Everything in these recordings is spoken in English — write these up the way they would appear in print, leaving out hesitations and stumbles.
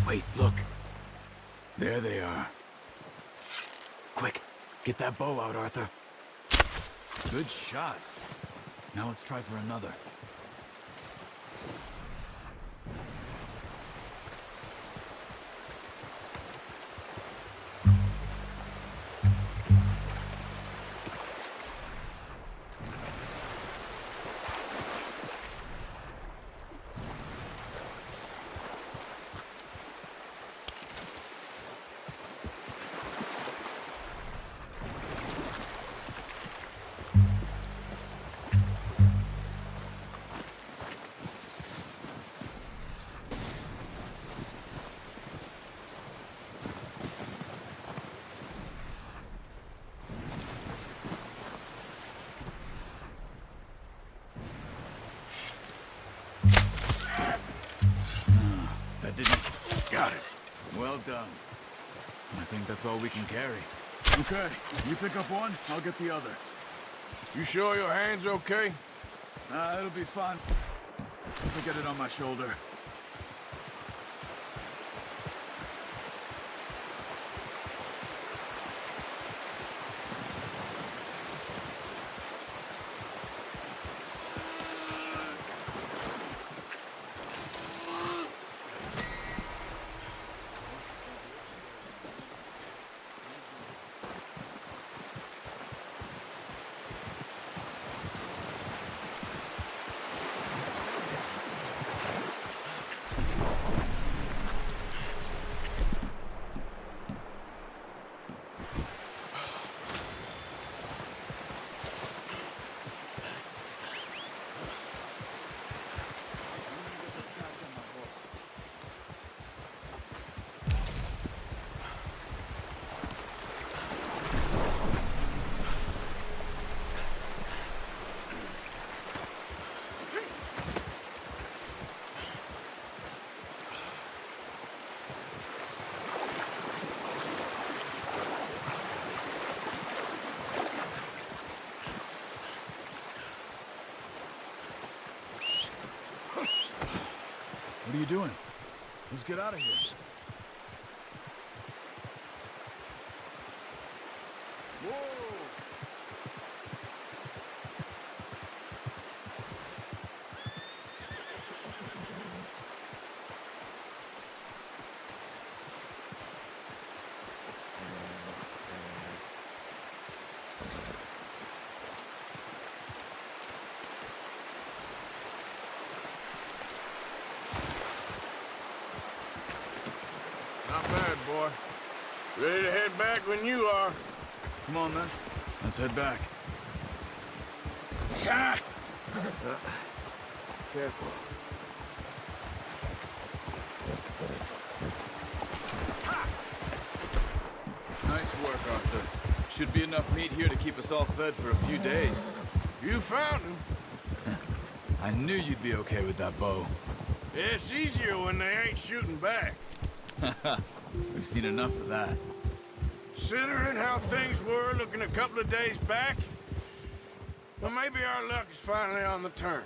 Wait, look. There they are. Quick, get that bow out, Arthur. Good shot. Now let's try for another. Got it. Well done. I think that's all we can carry. Okay, you pick up one, I'll get the other. You sure your hand's okay? It'll be fun. Once I get it on my shoulder. What are you doing? Let's get out of here. Not bad, boy. Ready to head back when you are. Come on, then. Let's head back. Careful. Nice work, Arthur. Should be enough meat here to keep us all fed for a few days. You found him. I knew you'd be okay with that bow. It's easier when they ain't shooting back. We've seen enough of that. Considering how things were looking a couple of days back, well, maybe our luck is finally on the turn.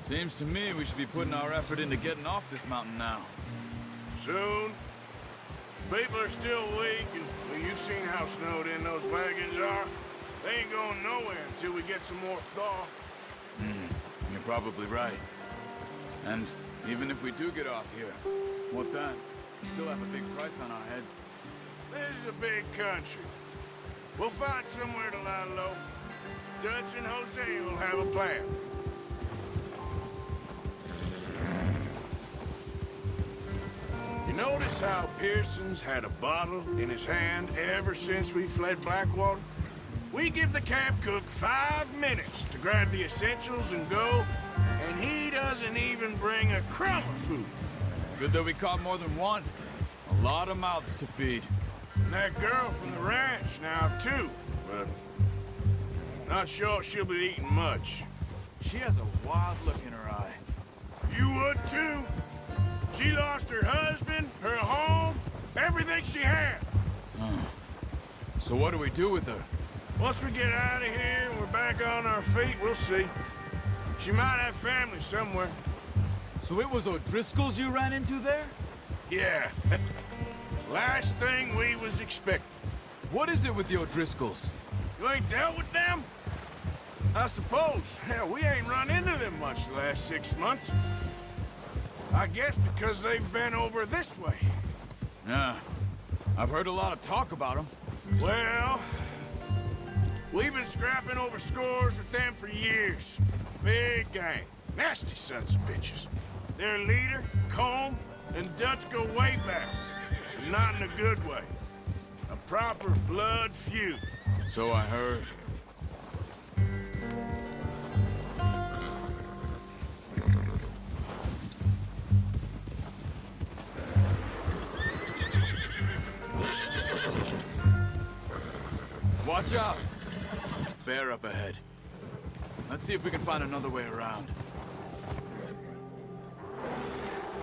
Seems to me we should be putting our effort into getting off this mountain now. Soon. People are still weak, and well, you've seen how snowed in those wagons are. They ain't going nowhere until we get some more thaw. You're probably right. And even if we do get off here, what then? We still have a big price on our heads. This is a big country. We'll find somewhere to lie low. Dutch and Jose will have a plan. You notice how Pearson's had a bottle in his hand ever since we fled Blackwater? We give the camp cook 5 minutes to grab the essentials and go, and he doesn't even bring a crumb of food. Good that we caught more than one. A lot of mouths to feed. And that girl from the ranch now, too, but not sure she'll be eating much. She has a wild look in her eye. You would, too. She lost her husband, her home, everything she had. So what do we do with her? Once we get out of here and we're back on our feet, we'll see. She might have family somewhere. So it was O'Driscoll's you ran into there? Yeah. Last thing we was expecting. What is it with the O'Driscolls? You ain't dealt with them? I suppose. Hell, we ain't run into them much the last 6 months. I guess because they've been over this way. Yeah. I've heard a lot of talk about them. Well, we've been scrapping over scores with them for years. Big gang. Nasty sons of bitches. Their leader, Colm, and Dutch go way back. And not in a good way. A proper blood feud. So I heard. Watch out! Bear up ahead. Let's see if we can find another way around.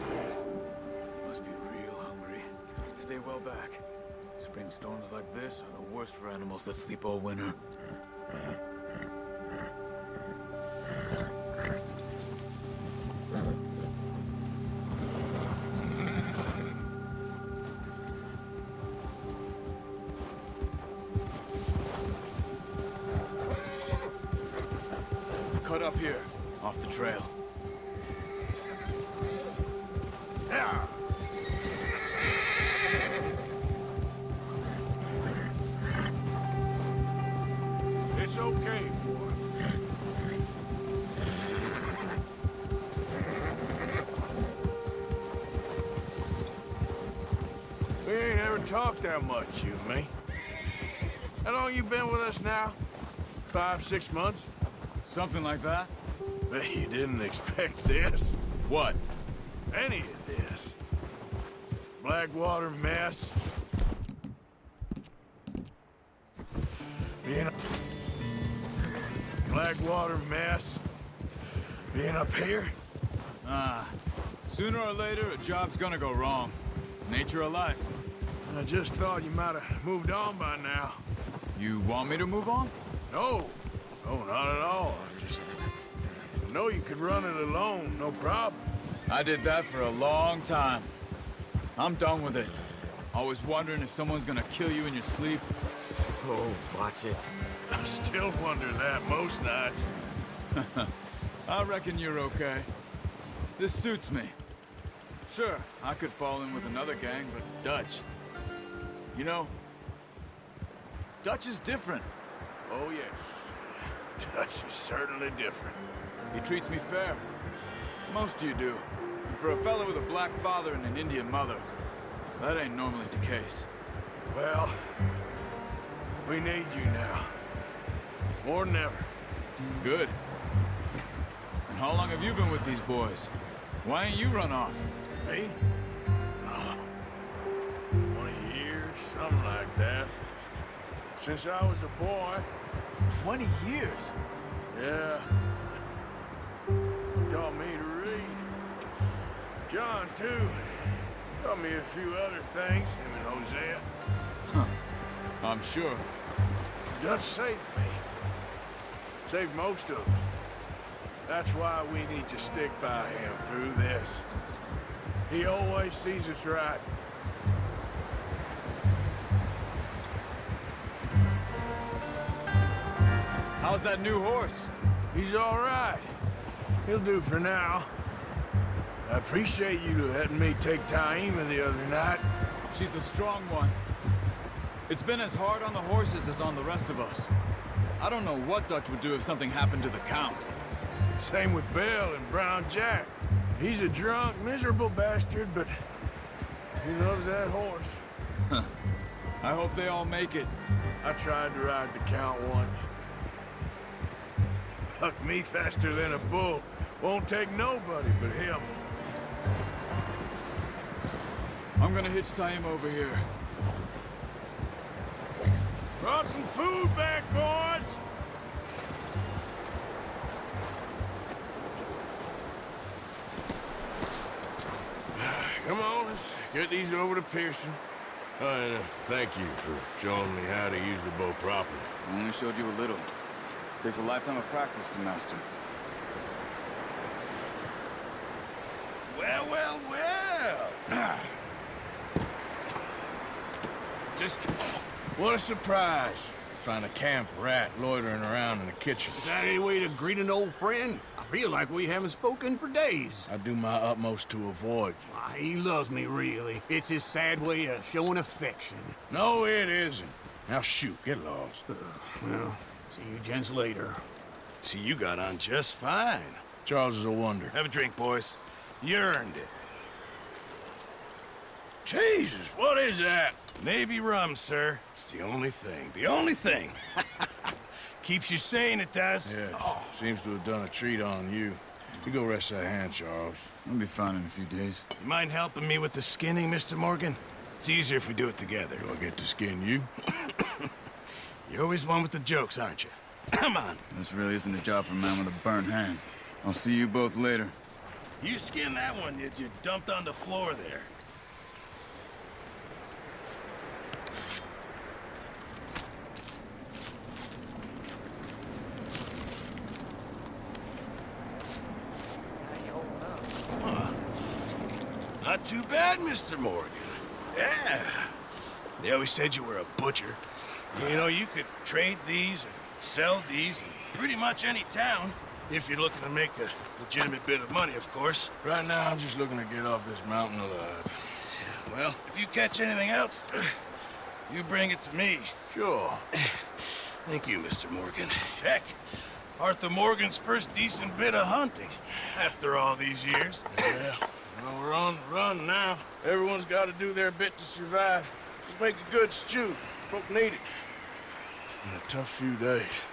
You must be real hungry. Stay well back. Spring storms like this are the worst for animals that sleep all winter. Cut up here, off the trail. Yeah. It's okay, boy. We ain't ever talked that much, you and me. How long you been with us now? 5, 6 months? Something like that? Bet you didn't expect this. What? Any of this. Blackwater mess. Being Blackwater mess. Being up here. Sooner or later, a job's gonna go wrong. Nature of life. I just thought you might have moved on by now. You want me to move on? No. No, not at all. I know you could run it alone, no problem. I did that for a long time. I'm done with it. Always wondering if someone's gonna kill you in your sleep. Oh, watch it. I still wonder that most nights. I reckon you're okay. This suits me. Sure, I could fall in with another gang, but Dutch... You know, Dutch is different. Oh, yes. Dutch is certainly different. He treats me fair. Most of you do. And for a fella with a black father and an Indian mother, that ain't normally the case. Well, we need you now. More than ever. Good. And how long have you been with these boys? Why ain't you run off? Me? 20 years, something like that. Since I was a boy. 20 years? Yeah. Taught me to read. John, too. Taught me a few other things, him and Hosea. I'm sure. Dutch saved me. Saved most of us. That's why we need to stick by him through this. He always sees us right. How's that new horse? He's all right. He'll do for now. I appreciate you letting me take Taima the other night. She's a strong one. It's been as hard on the horses as on the rest of us. I don't know what Dutch would do if something happened to the Count. Same with Bell and Brown Jack. He's a drunk, miserable bastard, but he loves that horse. I hope they all make it. I tried to ride the Count once. Bucked me faster than a bull. Won't take nobody but him. I'm gonna hitch Taima over here. Brought some food back, boys! Come on, let's get these over to Pearson. And thank you for showing me how to use the bow properly. I only showed you a little. Takes a lifetime of practice to master. Well, well, well! Just... What a surprise. Find a camp rat loitering around in the kitchen. Is that any way to greet an old friend? I feel like we haven't spoken for days. I do my utmost to avoid you. Why, he loves me, really. It's his sad way of showing affection. No, it isn't. Now shoot, get lost. Well, see you gents later. See, you got on just fine. Charles is a wonder. Have a drink, boys. You earned it. Jesus, what is that? Navy rum, sir. It's the only thing. The only thing. Keeps you sane, it does. Yes, seems to have done a treat on you. You go rest that hand, Charles. I'll be fine in a few days. You mind helping me with the skinning, Mr. Morgan? It's easier if we do it together. Do I get to skin you? You're always one with the jokes, aren't you? Come on. This really isn't a job for a man with a burnt hand. I'll see you both later. You skin that one that you dumped on the floor there. Not too bad, Mr. Morgan. Yeah. They always said you were a butcher. You know, you could trade these or sell these in pretty much any town. If you're looking to make a legitimate bit of money, of course. Right now, I'm just looking to get off this mountain alive. Well, if you catch anything else, you bring it to me. Sure. Thank you, Mr. Morgan. Heck, Arthur Morgan's first decent bit of hunting after all these years. Yeah. Well, we're on the run now. Everyone's got to do their bit to survive. Just make a good stew. Folk need it. It's been a tough few days.